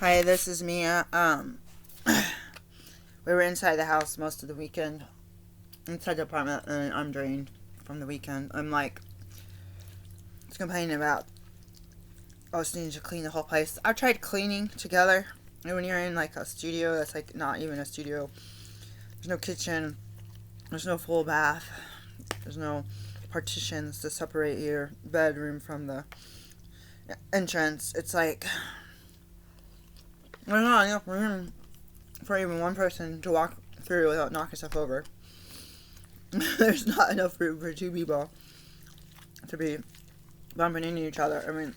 Hi, this is Mia. We were inside the house most of the weekend, inside the apartment, and I'm drained from the weekend. I'm like, just complaining about us needing to clean the whole place. I tried cleaning together, and when you're in like a studio, that's like not even a studio. There's no kitchen, there's no full bath, there's no partitions to separate your bedroom from the entrance. It's like, there's not enough room for even one person to walk through without knocking stuff over. There's not enough room for two people to be bumping into each other. I mean,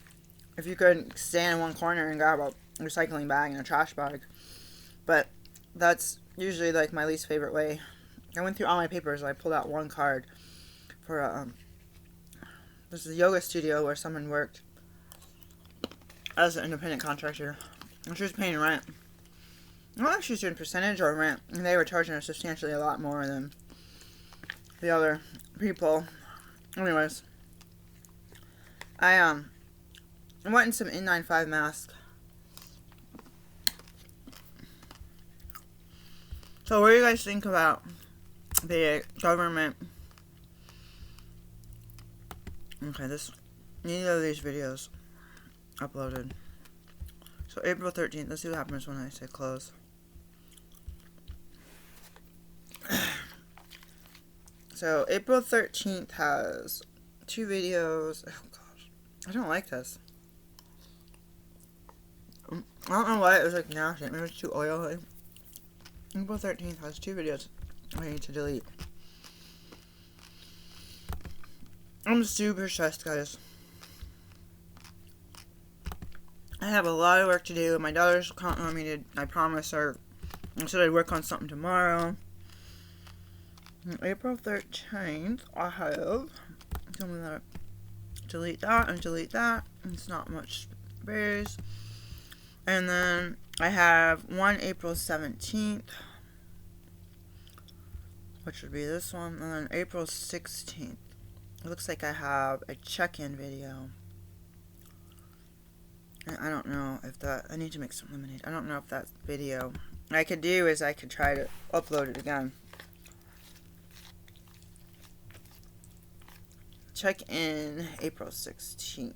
if you could stand in one corner and grab a recycling bag and a trash bag. But that's usually like my least favorite way. I went through all my papers and I pulled out one card for this is a yoga studio where someone worked as an independent contractor. And she was paying rent. I don't know if she was doing percentage or rent, and they were charging her substantially a lot more than the other people. Anyways, I went in some N95 mask. So what do you guys think about the government? Okay, neither of these videos uploaded. So April 13th, let's see what happens when I say close. So April 13th has 2 videos. Oh gosh, I don't like this. I don't know why it was like nasty. Maybe it's too oily. April 13th has 2 videos I need to delete. I'm super stressed, guys. I have a lot of work to do. My daughter's counting on me to, I promised her, I said I'd work on something tomorrow. On April 13th, I have, tell me that, delete that and delete that. It's not much space. And then I have one April 17th, which would be this one. And then April 16th, it looks like I have a check-in video. And I don't know if that, I need to make some lemonade. I don't know if that video, what I could do is I could try to upload it again. Check in April 16th.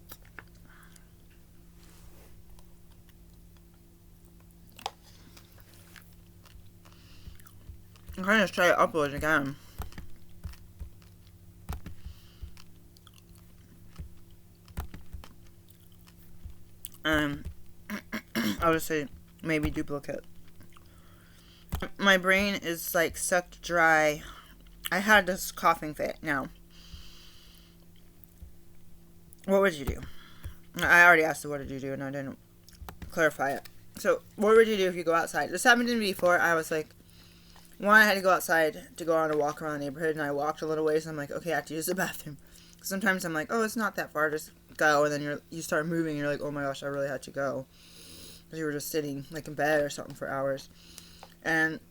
I'm going to just try to upload it again. I'll just say maybe duplicate. My brain is like sucked dry. I had this coughing fit now. What would you do? I already asked what did you do and I didn't clarify it. So what would you do if you go outside? This happened to me before. I was like, I had to go outside to go on a walk around the neighborhood, and I walked a little ways and I'm like, okay, I have to use the bathroom. Sometimes I'm like, oh, it's not that far, just go, and then you start moving and you're like, oh my gosh, I really had to go. Because you were just sitting like in bed or something for hours. And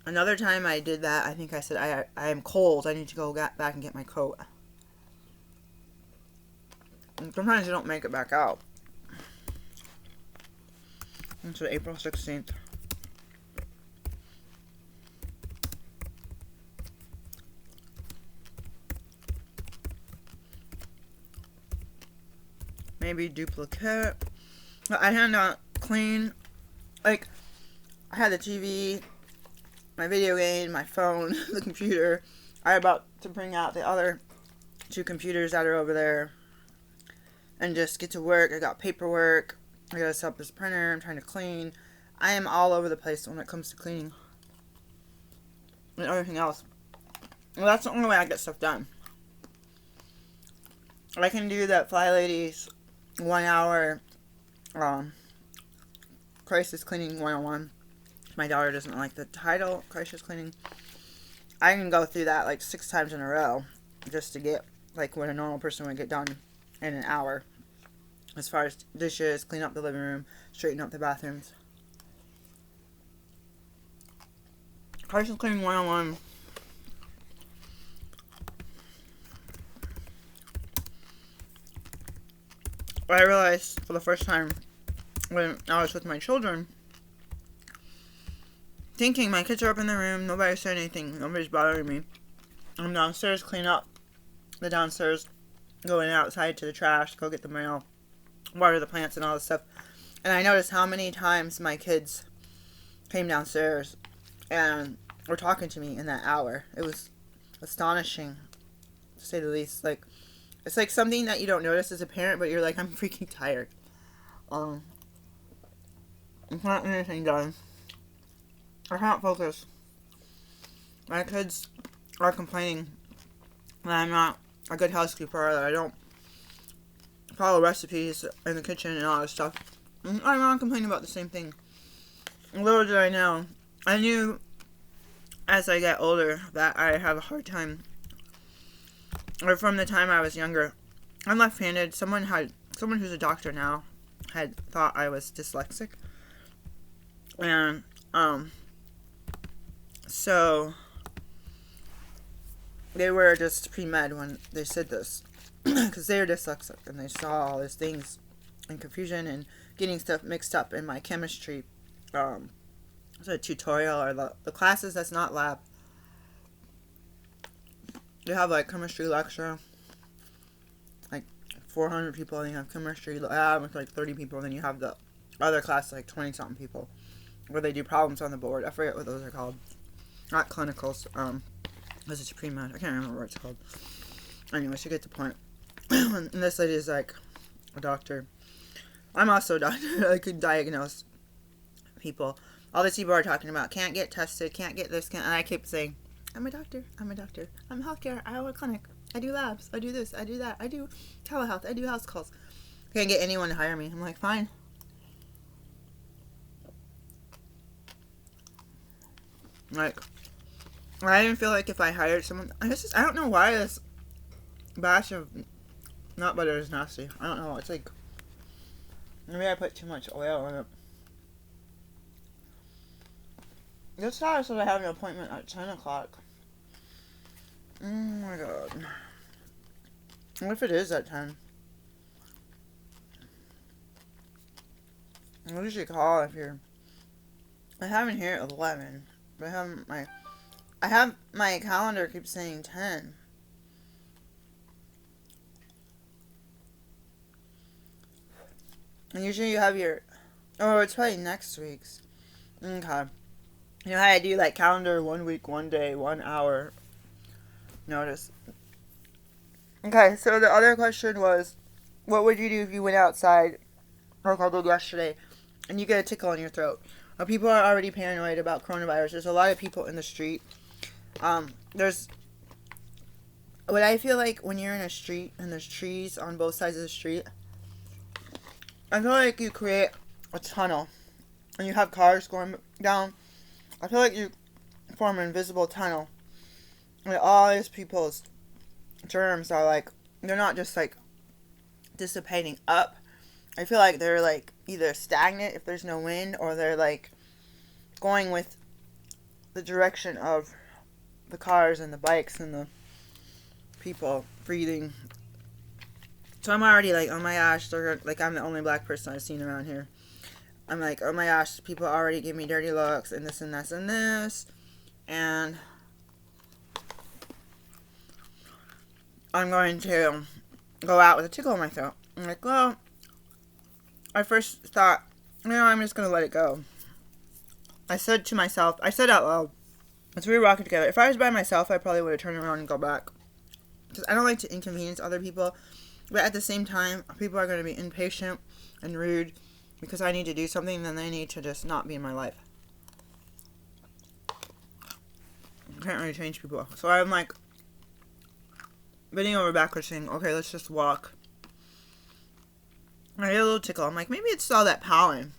another time I did that, I think I said, I am cold, I need to go back and get my coat. And sometimes you don't make it back out. And so April 16th. Maybe duplicate. I had not clean. Like, I had the TV, my video game, my phone, the computer. I'm about to bring out the other 2 computers that are over there and just get to work. I got paperwork. I gotta set up this printer. I'm trying to clean. I am all over the place when it comes to cleaning and everything else. Well, that's the only way I get stuff done. I can do that Fly Ladies 1 hour crisis cleaning 101. My daughter doesn't like the title, crisis cleaning. I can go through that like 6 times in a row just to get like what a normal person would get done in an hour. As far as dishes, clean up the living room, straighten up the bathrooms. Crisis cleaning 101. I realized for the first time when I was with my children, thinking my kids are up in their room, nobody's saying anything, nobody's bothering me. I'm downstairs, clean up the downstairs, going outside to the trash, go get the mail, water the plants and all this stuff. And I noticed how many times my kids came downstairs and were talking to me in that hour. It was astonishing, to say the least. Like, it's like something that you don't notice as a parent, but you're like, I'm freaking tired. It's not anything done. I can't focus. My kids are complaining that I'm not a good housekeeper, that I don't follow recipes in the kitchen and all this stuff. And I'm not complaining about the same thing. Little did I know, I knew as I get older that I have a hard time, or from the time I was younger. I'm left-handed. Someone who's a doctor now had thought I was dyslexic. And, so they were just pre-med when they said this, because they were dyslexic and they saw all these things and confusion and getting stuff mixed up in my chemistry tutorial, or the classes that's not lab. You have like chemistry lecture, like 400 people, and you have chemistry lab with like 30 people, and then you have the other class like 20 something people, where they do problems on the board. I forget what those are called. Not clinicals, because it's pre-med. I can't remember what it's called. Anyways, you get the point. And this lady is like a doctor. I'm also a doctor. I could diagnose people. All these people are talking about can't get tested, can't get this, and I keep saying, I'm a doctor, I'm healthcare, I have a clinic, I do labs, I do this, I do that, I do telehealth, I do house calls. Can't get anyone to hire me. I'm like, fine. Like, I even feel like if I hired someone, I don't know why this batch of nut butter is nasty. I don't know, it's like, maybe I put too much oil on it. This guy said I have an appointment at 10 o'clock. Oh my god. What if it is at 10? What did you call if you're... I have it here at 11. But I have my calendar keeps saying 10. And usually you have your... Oh, it's probably next week's. Okay. You know how I do like calendar 1 week, 1 day, 1 hour notice. Okay, so the other question was, what would you do if you went outside, like I did yesterday, and you get a tickle in your throat? People are already paranoid about coronavirus. There's a lot of people in the street. There's what I feel like when you're in a street and there's trees on both sides of the street. I feel like you create a tunnel, and you have cars going down. I feel like you form an invisible tunnel. And all these people's germs are like, they're not just like dissipating up. I feel like they're like either stagnant if there's no wind, or they're like going with the direction of the cars and the bikes and the people breathing. So I'm already like, oh my gosh, they're like, I'm the only black person I've seen around here. I'm like, oh my gosh, people already give me dirty looks, and this and this and this, and I'm going to go out with a tickle in my throat. I'm like, well, I first thought, I'm just going to let it go. I said to myself, I said out loud, as we were walking together, if I was by myself, I probably would have turned around and go back. Because I don't like to inconvenience other people, but at the same time, people are going to be impatient and rude, because I need to do something, then they need to just not be in my life. I can't really change people. So I'm like, bending over backwards saying, okay, let's just walk. I get a little tickle. I'm like, maybe it's all that pollen.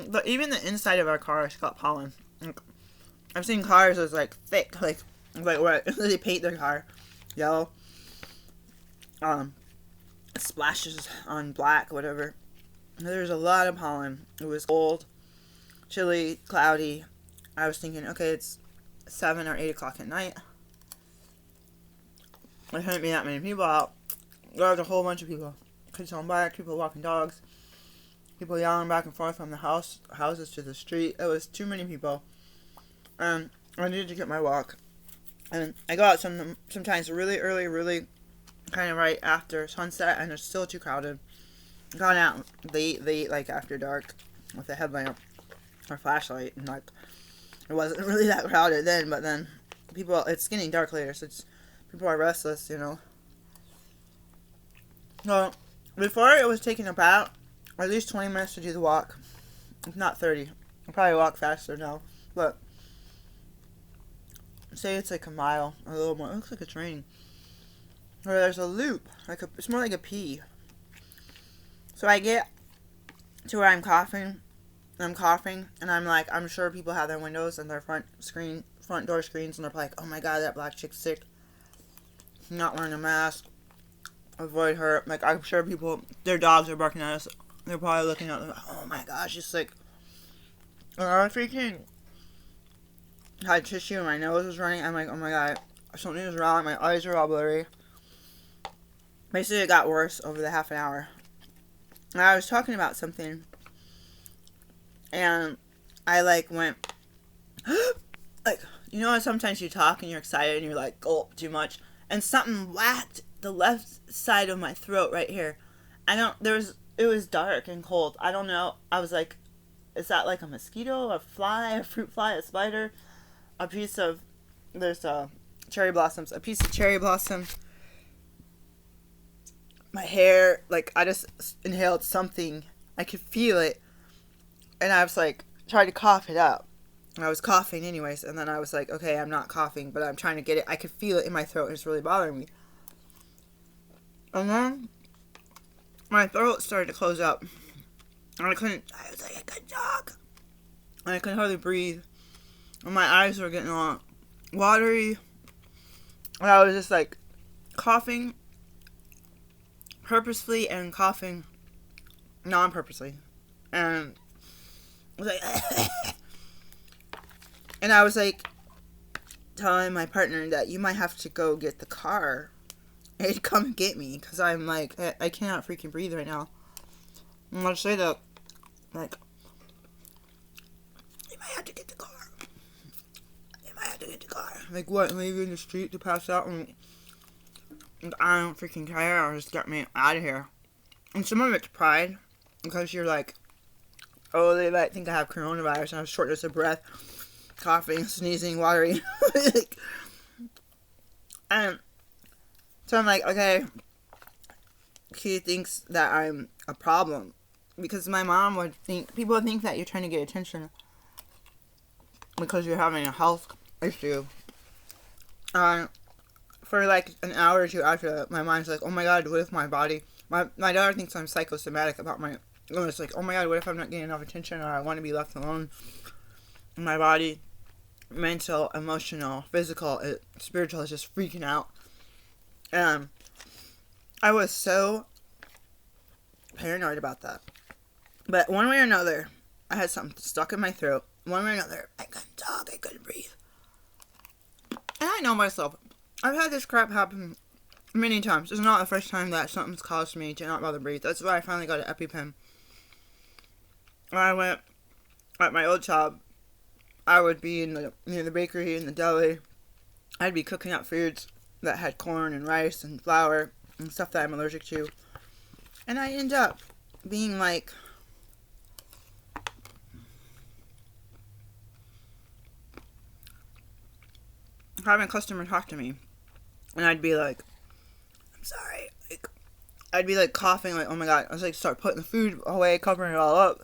But even the inside of our car has got pollen. Like, I've seen cars that's like thick, like what? They paint their car yellow. Splashes on black, whatever. There's a lot of pollen. It was cold, chilly, cloudy. I was thinking, okay, it's 7 or 8 o'clock at night. There couldn't be that many people out. There was a whole bunch of people. Kids on bikes, people walking dogs, people yelling back and forth from the houses to the street. It was too many people. I needed to get my walk. And I go out sometimes really early, really kind of right after sunset, and it's still too crowded. Gone out late, like after dark, with a headlamp or flashlight, and like it wasn't really that crowded then. But then it's getting dark later, so people are restless, you know. Well, before it was taking about at least 20 minutes to do the walk, if not 30. I'll probably walk faster now, but say it's like a mile, or a little more. It looks like it's raining. Or there's a loop, it's more like a P. So I get to where I'm coughing, and I'm like, I'm sure people have their windows and their front door screens, and they're like, oh my god, that black chick's sick, not wearing a mask, avoid her. Like, I'm sure their dogs are barking at us. They're probably looking at them, oh my gosh, she's sick. And I freaking had tissue, and my nose was running. I'm like, oh my god, something is wrong. My eyes are all blurry. Basically, it got worse over the half an hour. And I was talking about something, and I like went, like, you know, sometimes you talk and you're excited and you're like, gulp too much, and something whacked the left side of my throat right here. It was dark and cold. I don't know. I was like, is that like a mosquito, a fly, a fruit fly, a spider, there's cherry blossoms, a piece of cherry blossom. My hair, like, I just inhaled something. I could feel it. And I was like, tried to cough it up. And I was coughing anyways. And then I was like, okay, I'm not coughing, but I'm trying to get it. I could feel it in my throat. It's really bothering me. And then my throat started to close up. And I was like, I couldn't talk. And I couldn't hardly breathe. And my eyes were getting all watery. And I was just like coughing purposefully and coughing non-purposely. And I was like, and I was like telling my partner that you might have to go get the car and come get me, because I'm like, I cannot freaking breathe right now. And I'll say that, like, you might have to get the car. You might have to get the car. Like, what, leave you in the street to pass out? And I don't freaking care. Or just get me out of here. And some of it's pride, because you're like, oh, they might think I have coronavirus and I have shortness of breath, coughing, sneezing, watery. Like, and so I'm like, okay, he thinks that I'm a problem, because my mom would think, people would think that you're trying to get attention because you're having a health issue. For like an hour or two after that, my mind's like, oh my god, what if my daughter thinks I'm psychosomatic about my illness. Like, oh my god, what if I'm not getting enough attention, or I want to be left alone? My body, mental, emotional, physical, spiritual, is just freaking out. I was so paranoid about that. But one way or another, I had something stuck in my throat. One way or another, I couldn't talk, I couldn't breathe. And I know myself. I've had this crap happen many times. It's not the first time that something's caused me to not be able to breathe. That's why I finally got an EpiPen. When I went at my old job, I would be near the bakery, in the deli. I'd be cooking up foods that had corn and rice and flour and stuff that I'm allergic to. And I end up being like, having a customer talk to me, and I'd be like, I'm sorry, like, I'd be like coughing, like, oh my god. I was like, start putting the food away, covering it all up,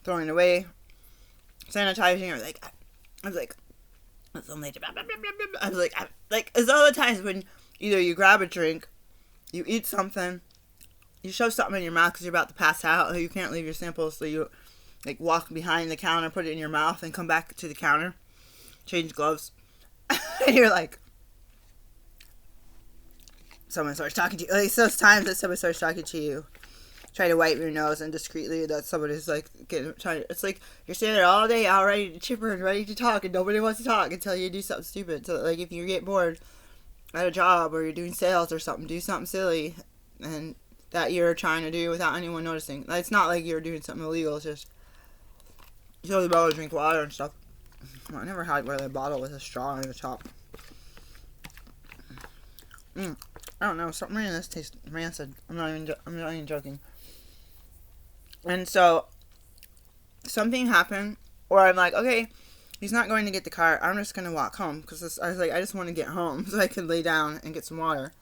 throwing it away, sanitizing, or like, I was like, I was like, it's all the times when either you grab a drink, you eat something, you shove something in your mouth because you're about to pass out, or you can't leave your samples, so you like walk behind the counter, put it in your mouth, and come back to the counter, change gloves. And you're like, someone starts talking to you. Like, those times that someone starts talking to you, try to wipe your nose, and discreetly that somebody's like it's like you're standing there all day, all ready to chipper and ready to talk, and nobody wants to talk until you do something stupid. So, like, if you get bored at a job or you're doing sales or something, do something silly, and that you're trying to do without anyone noticing. It's not like you're doing something illegal. It's just you tell the bottle to drink water and stuff. I never had where the bottle with a straw on the top. I don't know. Something in this tastes rancid. I'm not even joking. And so something happened where I'm like, okay, he's not going to get the car. I'm just going to walk home. Because I was like, I just want to get home so I could lay down and get some water.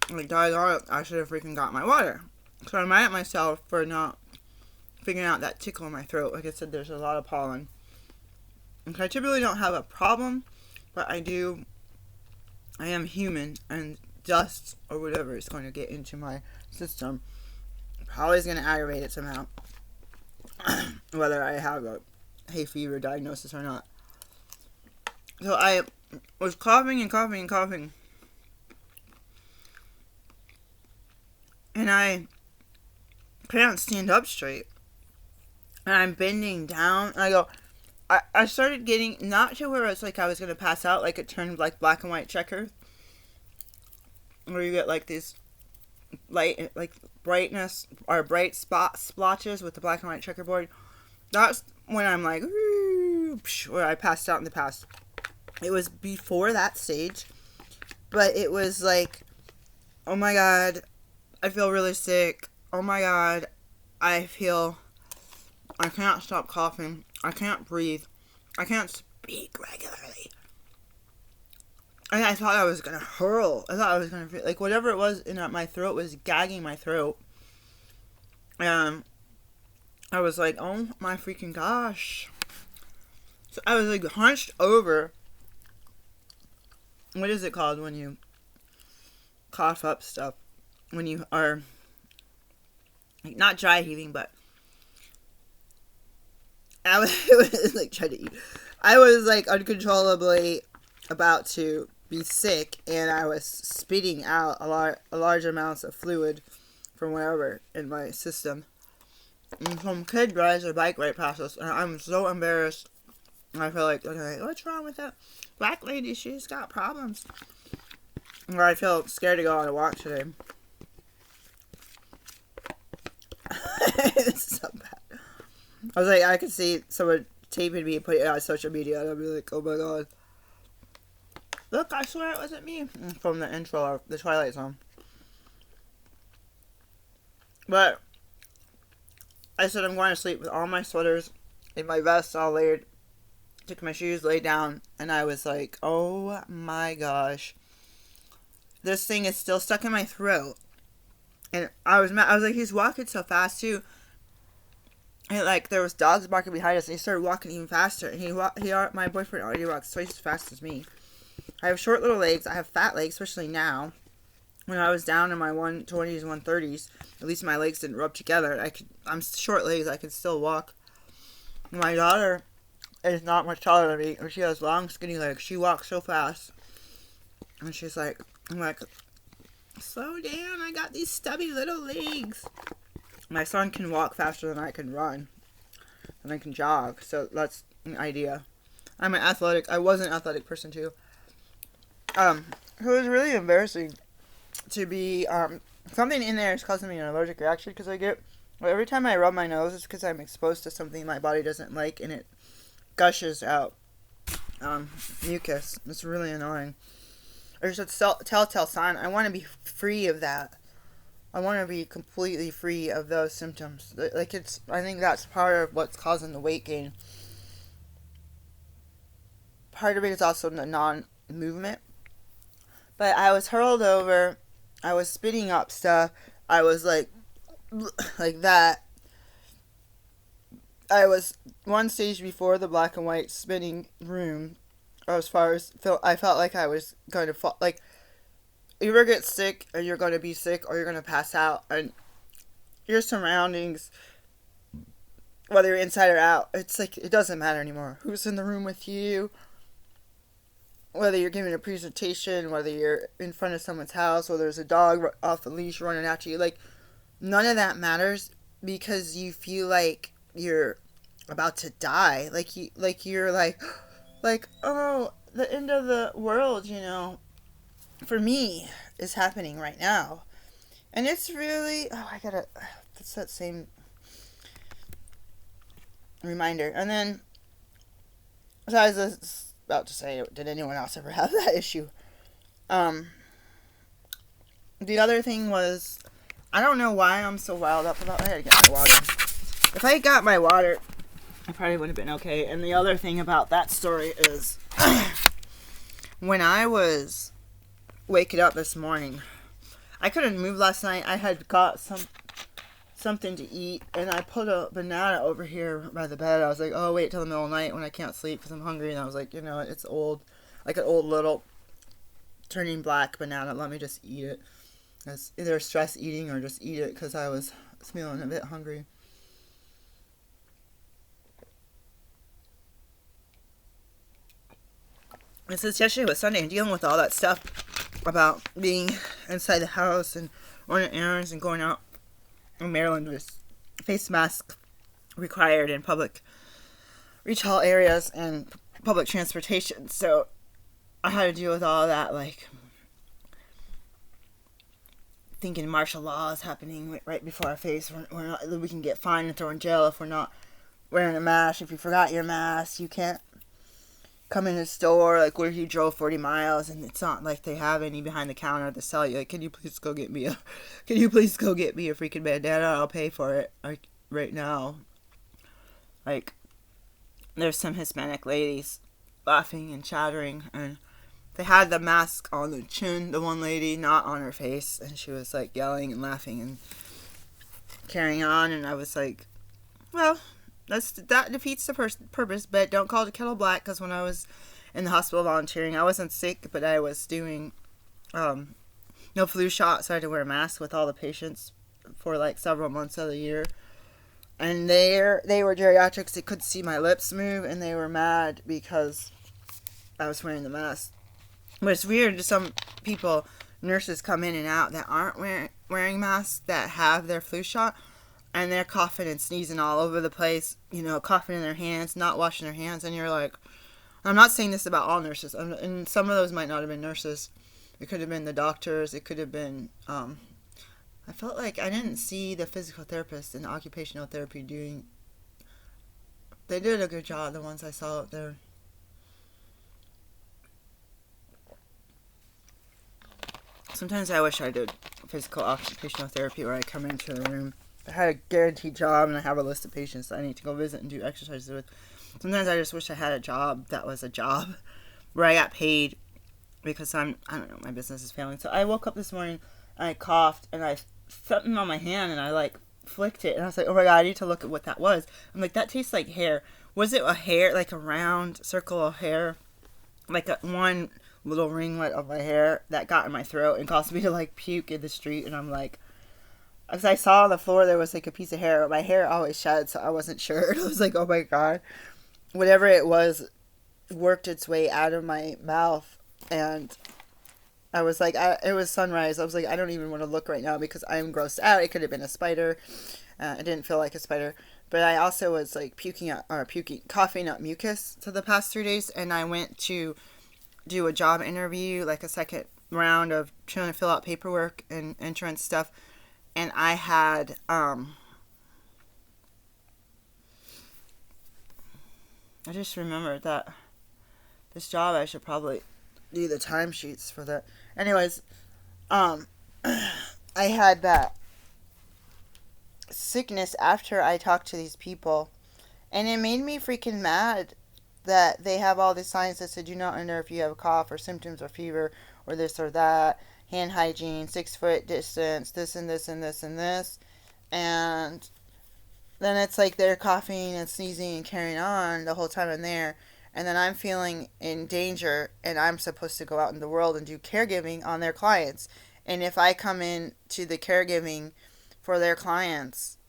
Like, doggone, I should have freaking got my water. So I'm mad at myself for not figuring out that tickle in my throat. Like I said, there's a lot of pollen. And I typically don't have a problem, but I am human, and dust or whatever is going to get into my system. Probably is going to aggravate it somehow. Whether I have a hay fever diagnosis or not. So I was coughing and coughing and coughing. And I can't stand up straight. And I'm bending down. And I started getting, not to where it's like I was going to pass out, like it turned like black and white checkers. Where you get like these light, like brightness, or bright splotches with the black and white checkerboard. That's when I'm like, where I passed out in the past. It was before that stage. But it was like, oh my god, I feel really sick. Oh my god, I can't stop coughing. I can't breathe. I can't speak regularly. And I thought I was going to hurl. I thought I was going to, like, whatever it was in my throat was gagging my throat. And I was like, oh my freaking gosh. So I was like hunched over. What is it called when you cough up stuff? When you are, like, not dry heaving, but I was like trying to eat. I was like uncontrollably about to be sick, and I was spitting out a large amounts of fluid from whatever in my system. And some kid drives a bike right past us, and I'm so embarrassed. I feel like, okay, what's wrong with that black lady? She's got problems. Or I feel scared to go on a walk today. It's so bad. I was like, I could see someone taping me and putting it on social media, and I'd be like, oh my god. Look, I swear it wasn't me. From the intro of the Twilight Zone. But I said I'm going to sleep with all my sweaters and my vest all layered. Took my shoes, laid down, and I was like, oh my gosh. This thing is still stuck in my throat. And I was mad. I was like, he's walking so fast too. And like there was dogs barking behind us, and he started walking even faster. And my boyfriend already walks twice as fast as me. I have short little legs. I have fat legs, especially now. When I was down in my 120s, 130s, at least my legs didn't rub together. I'm short legs. I could still walk. My daughter is not much taller than me, and she has long, skinny legs. She walks so fast, and she's like, I'm like, slow down. I got these stubby little legs. My son can walk faster than I can run, and I can jog. So that's an idea. I was an athletic person too. It was really embarrassing to be, something in there is causing me an allergic reaction because every time I rub my nose, it's because I'm exposed to something my body doesn't like, and it gushes out, mucus. It's really annoying. There's a telltale sign. I want to be free of that. I want to be completely free of those symptoms. I think that's part of what's causing the weight gain. Part of it is also the non-movement. But I was hurled over. I was spitting up stuff. I was like that. I was one stage before the black and white spinning room. As far as I felt like I was going to fall. Like, you ever get sick, and you're going to be sick, or you're going to pass out, and your surroundings, whether you're inside or out, it's like, it doesn't matter anymore. Who's in the room with you? Whether you're giving a presentation, whether you're in front of someone's house, whether there's a dog off the leash running after you, like, none of that matters because you feel like you're about to die. You're like, oh, the end of the world, for me, is happening right now. And it's really, that's that same reminder. And then, so I was about to say, did anyone else ever have that issue? Um, the other thing was, I don't know why I'm so riled up about it. I gotta get my water. If I got my water, I probably would have been okay. And the other thing about that story is, when I was waking up this morning, I couldn't move last night. I had got something to eat, and I put a banana over here by the bed. I was like, oh, wait till the middle of the night when I can't sleep because I'm hungry. And I was like, it's old, like an old little turning black banana. Let me just eat it. It's either stress eating or just eat it because I was feeling a bit hungry. And since yesterday was Sunday and dealing with all that stuff about being inside the house and running errands and going out in Maryland with face masks required in public retail areas and public transportation. So I had to deal with all of that, like thinking martial law is happening right before our face. We can get fined and thrown in jail if we're not wearing a mask. If you forgot your mask, you can't come in a store, like where you drove 40 miles and it's not like they have any behind the counter to sell you. Like, can you please go get me a freaking bandana? I'll pay for it, like, right now. Like, there's some Hispanic ladies laughing and chattering, and they had the mask on the chin, the one lady, not on her face, and she was like yelling and laughing and carrying on, and I was like, well, that defeats the purpose, but don't call the kettle black, because when I was in the hospital volunteering, I wasn't sick, but I was doing no flu shot, so I had to wear a mask with all the patients for like several months of the year. And they were geriatrics. They couldn't see my lips move, and they were mad because I was wearing the mask. But it's weird, some people, nurses come in and out that aren't wearing masks, that have their flu shot, and they're coughing and sneezing all over the place, coughing in their hands, not washing their hands, and you're like, I'm not saying this about all nurses, and some of those might not have been nurses. It could have been the doctors, it could have been, I felt like I didn't see the physical therapist and the occupational therapy they did a good job, the ones I saw out there. Sometimes I wish I did physical occupational therapy where I come into a room. I had a guaranteed job and I have a list of patients that I need to go visit and do exercises with. Sometimes I just wish I had a job that was a job where I got paid, because I don't know, my business is failing. So I woke up this morning and I coughed and I something on my hand and I like flicked it and I was like, oh my god, I need to look at what that was. I'm like, that tastes like hair. Was it a hair, like a round circle of hair, like one little ringlet of my hair that got in my throat and caused me to like puke in the street? And I'm like, as I saw on the floor, there was like a piece of hair. My hair always sheds, so I wasn't sure. I was like, oh my god. Whatever it was worked its way out of my mouth. And I was like, it was sunrise. I was like, I don't even want to look right now because I'm grossed out. It could have been a spider. It didn't feel like a spider. But I also was like coughing up mucus for the past 3 days. And I went to do a job interview, like a second round of trying to fill out paperwork and insurance stuff. And I had, I just remembered that this job, I should probably do the timesheets for that. Anyways, I had that sickness after I talked to these people. And it made me freaking mad that they have all these signs that say, do not enter if you have a cough or symptoms or fever or this or that. Hand hygiene, 6 foot distance, this and this and this and this. And then it's like they're coughing and sneezing and carrying on the whole time I'm there. And then I'm feeling in danger and I'm supposed to go out in the world and do caregiving on their clients. And if I come in to the caregiving for their clients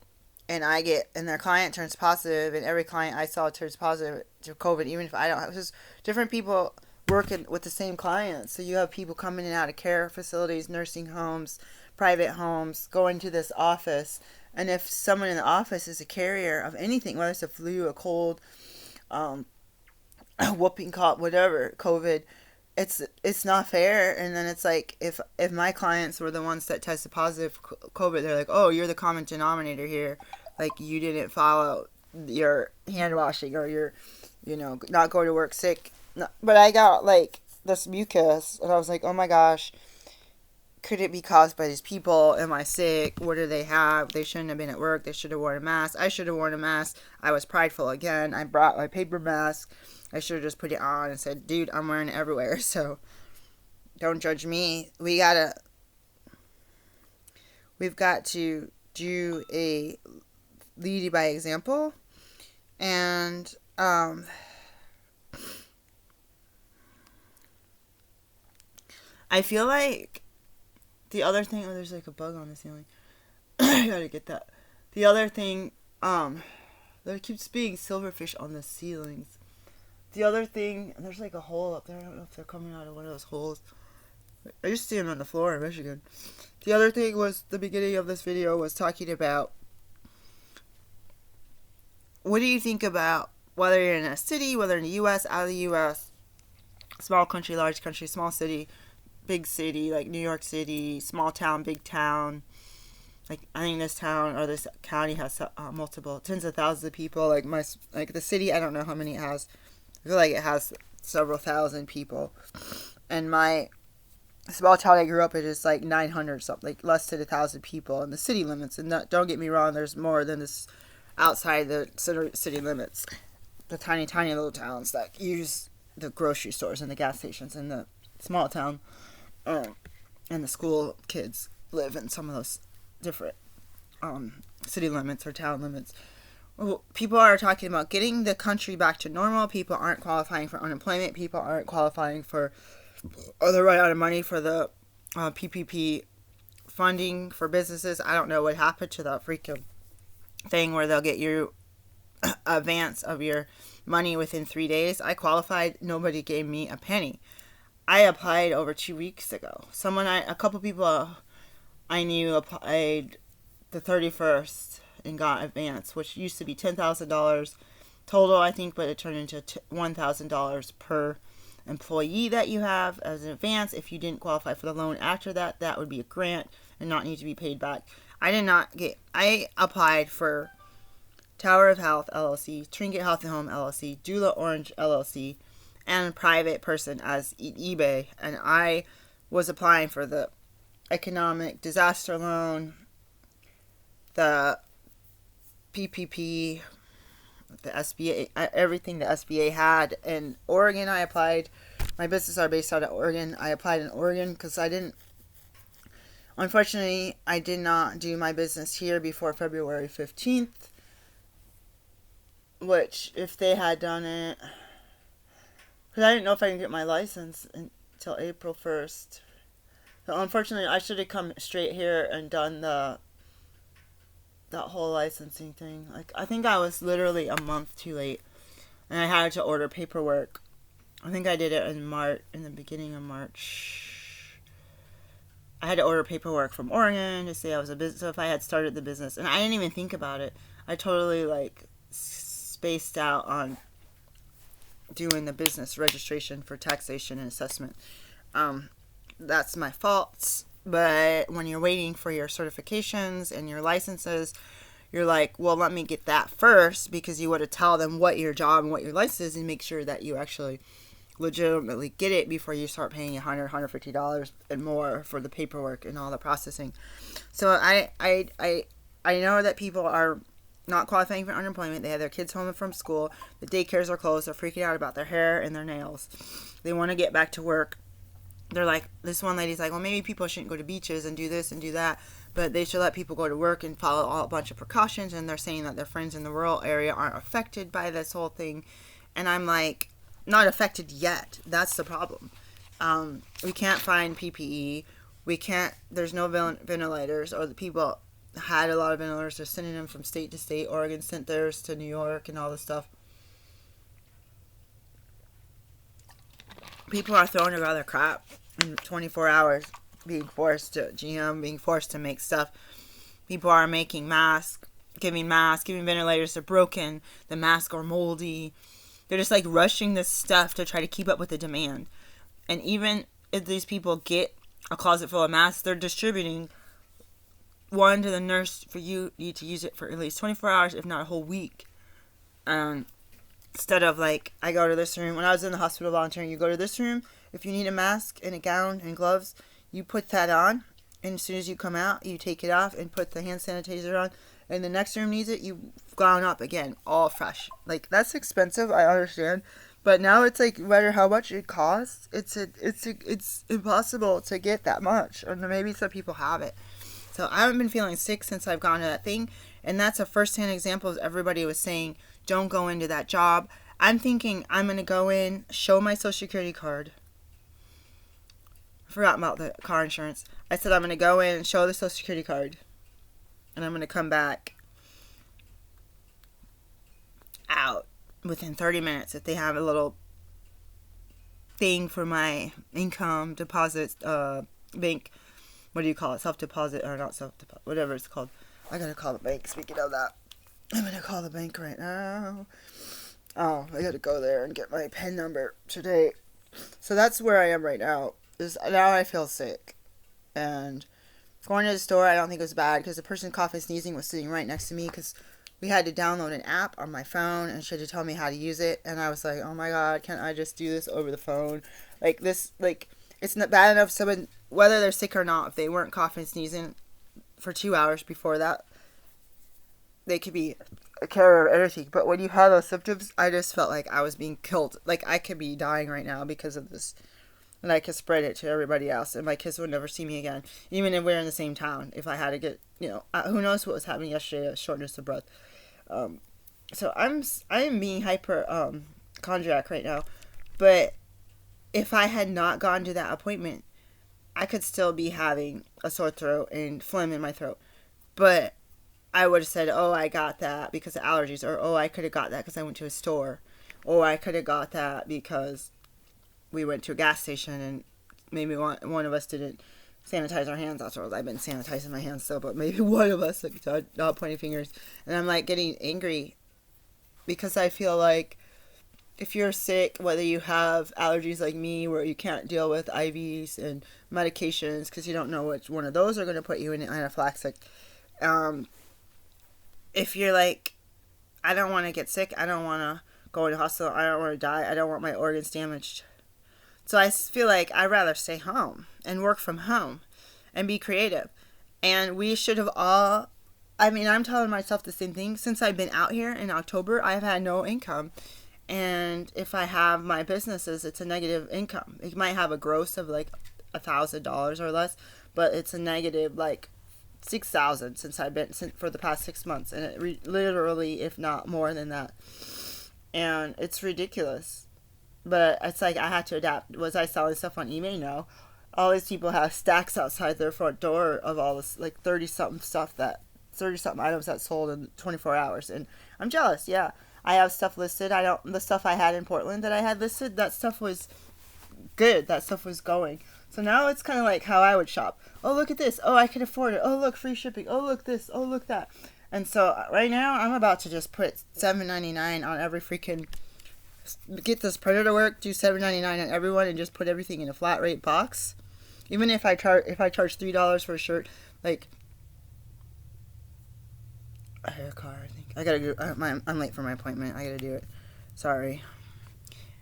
and their client turns positive, and every client I saw turns positive to COVID, even if I don't have, it's just different people working with the same clients. So you have people coming in and out of care facilities, nursing homes, private homes, going to this office. And if someone in the office is a carrier of anything, whether it's a flu, a cold, a whooping cough, whatever, COVID, it's not fair. And then it's like, if my clients were the ones that tested positive for COVID, they're like, oh, you're the common denominator here, like you didn't follow your hand washing, or your, not go to work sick. No, but I got like this mucus, and I was like, oh my gosh, could it be caused by these people? Am I sick? What do they have? They shouldn't have been at work. They should have worn a mask. I should have worn a mask. I was prideful again. I brought my paper mask. I should have just put it on and said, dude, I'm wearing it everywhere. So don't judge me. We've got to do a lead by example. And I feel like the other thing, oh, there's like a bug on the ceiling. I gotta get that. The other thing, there keeps being silverfish on the ceilings. The other thing, there's like a hole up there. I don't know if they're coming out of one of those holes. I used to see them on the floor in Michigan. The other thing was, the beginning of this video was talking about, what do you think about whether you're in a city, whether in the U.S., out of the U.S., small country, large country, small city, big city, like New York City, small town, big town. Like, I think this town or this county has multiple tens of thousands of people. Like the city, I don't know how many it has. I feel like it has several thousand people. And my small town I grew up in is like 900 something, like less than 1,000 people in the city limits. And don't get me wrong, there's more than this outside the city limits. The tiny, tiny little towns that use the grocery stores and the gas stations in the small town. And the school kids live in some of those different city limits or town limits. Well, people are talking about getting the country back to normal. People aren't qualifying for unemployment. People aren't qualifying for the right amount of money for the PPP funding for businesses. I don't know what happened to that freaking thing where they'll get you advance of your money within 3 days. I qualified. Nobody gave me a penny. I applied over 2 weeks ago. A couple people I knew applied the 31st and got advance, which used to be $10,000 total, I think, but it turned into $1,000 per employee that you have as an advance. If you didn't qualify for the loan after that, that would be a grant and not need to be paid back. I applied for Tower of Health LLC, Trinket Health and Home LLC, Doula Orange LLC, and private person as eBay. And I was applying for the economic disaster loan, the PPP, the SBA, everything the SBA had. In Oregon, I applied. My business are based out of Oregon. I applied in Oregon because unfortunately, I did not do my business here before February 15th, which if they had done it, because I didn't know if I can get my license until April 1st. So unfortunately, I should have come straight here and done that whole licensing thing. Like, I think I was literally a month too late, and I had to order paperwork. I think I did it in the beginning of March. I had to order paperwork from Oregon to say I was a business. So if I had started the business, and I didn't even think about it, I totally spaced out on doing the business registration for taxation and assessment. That's my fault. But when you're waiting for your certifications and your licenses, you're like, well, let me get that first, because you want to tell them what your job and what your license is and make sure that you actually legitimately get it before you start paying $100, $150 and more for the paperwork and all the processing. So I know that people are not qualifying for unemployment. They have their kids home from school. The daycares are closed. They're freaking out about their hair and their nails. They want to get back to work. They're like, this one lady's like, well, maybe people shouldn't go to beaches and do this and do that, but they should let people go to work and follow a bunch of precautions. And they're saying that their friends in the rural area aren't affected by this whole thing. And I'm like, not affected yet. That's the problem. We can't find PPE. There's no ventilators, or the people had a lot of ventilators. They're sending them from state to state. Oregon sent theirs to New York and all this stuff. People are throwing around their crap in 24 hours, being forced to make stuff. People are making masks, giving ventilators. They're broken. The masks are moldy. They're just rushing this stuff to try to keep up with the demand. And even if these people get a closet full of masks, they're distributing one to the nurse for you need to use it for at least 24 hours, if not a whole week. Instead of like, I go to this room. When I was in the hospital volunteering, you go to this room. If you need a mask and a gown and gloves, you put that on. And as soon as you come out, you take it off and put the hand sanitizer on. And the next room needs it, you gown up again, all fresh. Like, that's expensive, I understand. But now it's like, no matter how much it costs, it's impossible to get that much. Or maybe some people have it. So I haven't been feeling sick since I've gone to that thing. And that's a first-hand example of everybody was saying, don't go into that job. I'm thinking I'm going to go in, show my Social Security card. I forgot about the car insurance. I said I'm going to go in and show the Social Security card. And I'm going to come back out within 30 minutes if they have a little thing for my income deposit bank. What do you call it? Self-deposit, or not self-deposit, whatever it's called. I gotta call the bank, speaking of that. I'm gonna call the bank right now. Oh, I gotta go there and get my PIN number today. So that's where I am right now. Now I feel sick. And going to the store, I don't think it was bad, because the person coughing and sneezing was sitting right next to me, because we had to download an app on my phone, and she had to tell me how to use it. And I was like, oh my god, can't I just do this over the phone? Like, this, like, it's not bad enough someone, whether they're sick or not, if they weren't coughing and sneezing for 2 hours before that, they could be a carrier of anything. But when you have those symptoms, I just felt like I was being killed. Like, I could be dying right now because of this. And I could spread it to everybody else. And my kids would never see me again. Even if we're in the same town. If I had to get, who knows what was happening yesterday, a shortness of breath. So I am being hypochondriac right now. But if I had not gone to that appointment, I could still be having a sore throat and phlegm in my throat. But I would have said, oh, I got that because of allergies. Or, oh, I could have got that because I went to a store. Or I could have got that because we went to a gas station and maybe one of us didn't sanitize our hands afterwards. I've been sanitizing my hands still, but maybe one of us, like, not pointing fingers. And I'm, like, getting angry because I feel like if you're sick, whether you have allergies like me where you can't deal with IVs and medications because you don't know which one of those are going to put you in anaphylaxis. If you're like, I don't want to get sick, I don't want to go into hospital, I don't want to die, I don't want my organs damaged. So I feel like I'd rather stay home and work from home and be creative. And we should have all, I'm telling myself the same thing. Since I've been out here in October, I've had no income. And if I have my businesses, it's a negative income. It might have a gross of like $1,000 or less, but it's a negative like $6,000 since I've been for the past 6 months, and it literally, if not more than that, and it's ridiculous. But it's like I had to adapt. Was I selling stuff on eBay? No. All these people have stacks outside their front door of all this, like 30-something items that sold in 24 hours, and I'm jealous. Yeah. I have stuff listed. The stuff I had in Portland that I had listed, that stuff was good. That stuff was going. So now it's kind of like how I would shop. Oh, look at this. Oh, I can afford it. Oh, look, free shipping. Oh, look this. Oh, look that. And so right now I'm about to just put $7.99 on every freaking, get this printer to work, do $7.99 on everyone, and just put everything in a flat rate box. Even if I charge $3 for a shirt, like, I had a car, I think. I gotta go. I'm late for my appointment. I gotta do it. Sorry.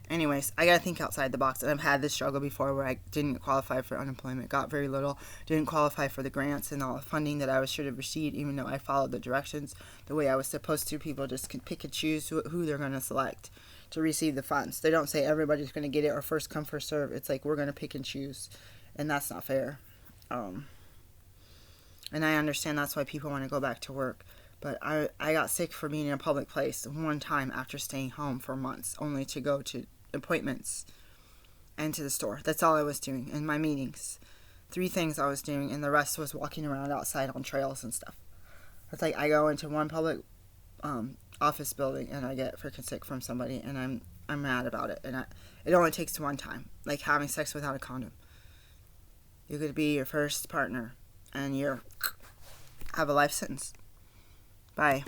Anyways, I gotta think outside the box. And I've had this struggle before where I didn't qualify for unemployment, got very little, didn't qualify for the grants and all the funding that I should have received, even though I followed the directions the way I was supposed to. People just can pick and choose who they're going to select to receive the funds. They don't say everybody's going to get it or first come, first serve. It's like we're going to pick and choose. And that's not fair. And I understand that's why people want to go back to work. But I got sick for being in a public place one time after staying home for months, only to go to appointments and to the store. That's all I was doing in my meetings. 3 things I was doing, and the rest was walking around outside on trails and stuff. It's like I go into one public office building and I get freaking sick from somebody, and I'm mad about it. And it only takes one time, like having sex without a condom. You could be your first partner, and you have a life sentence. Bye.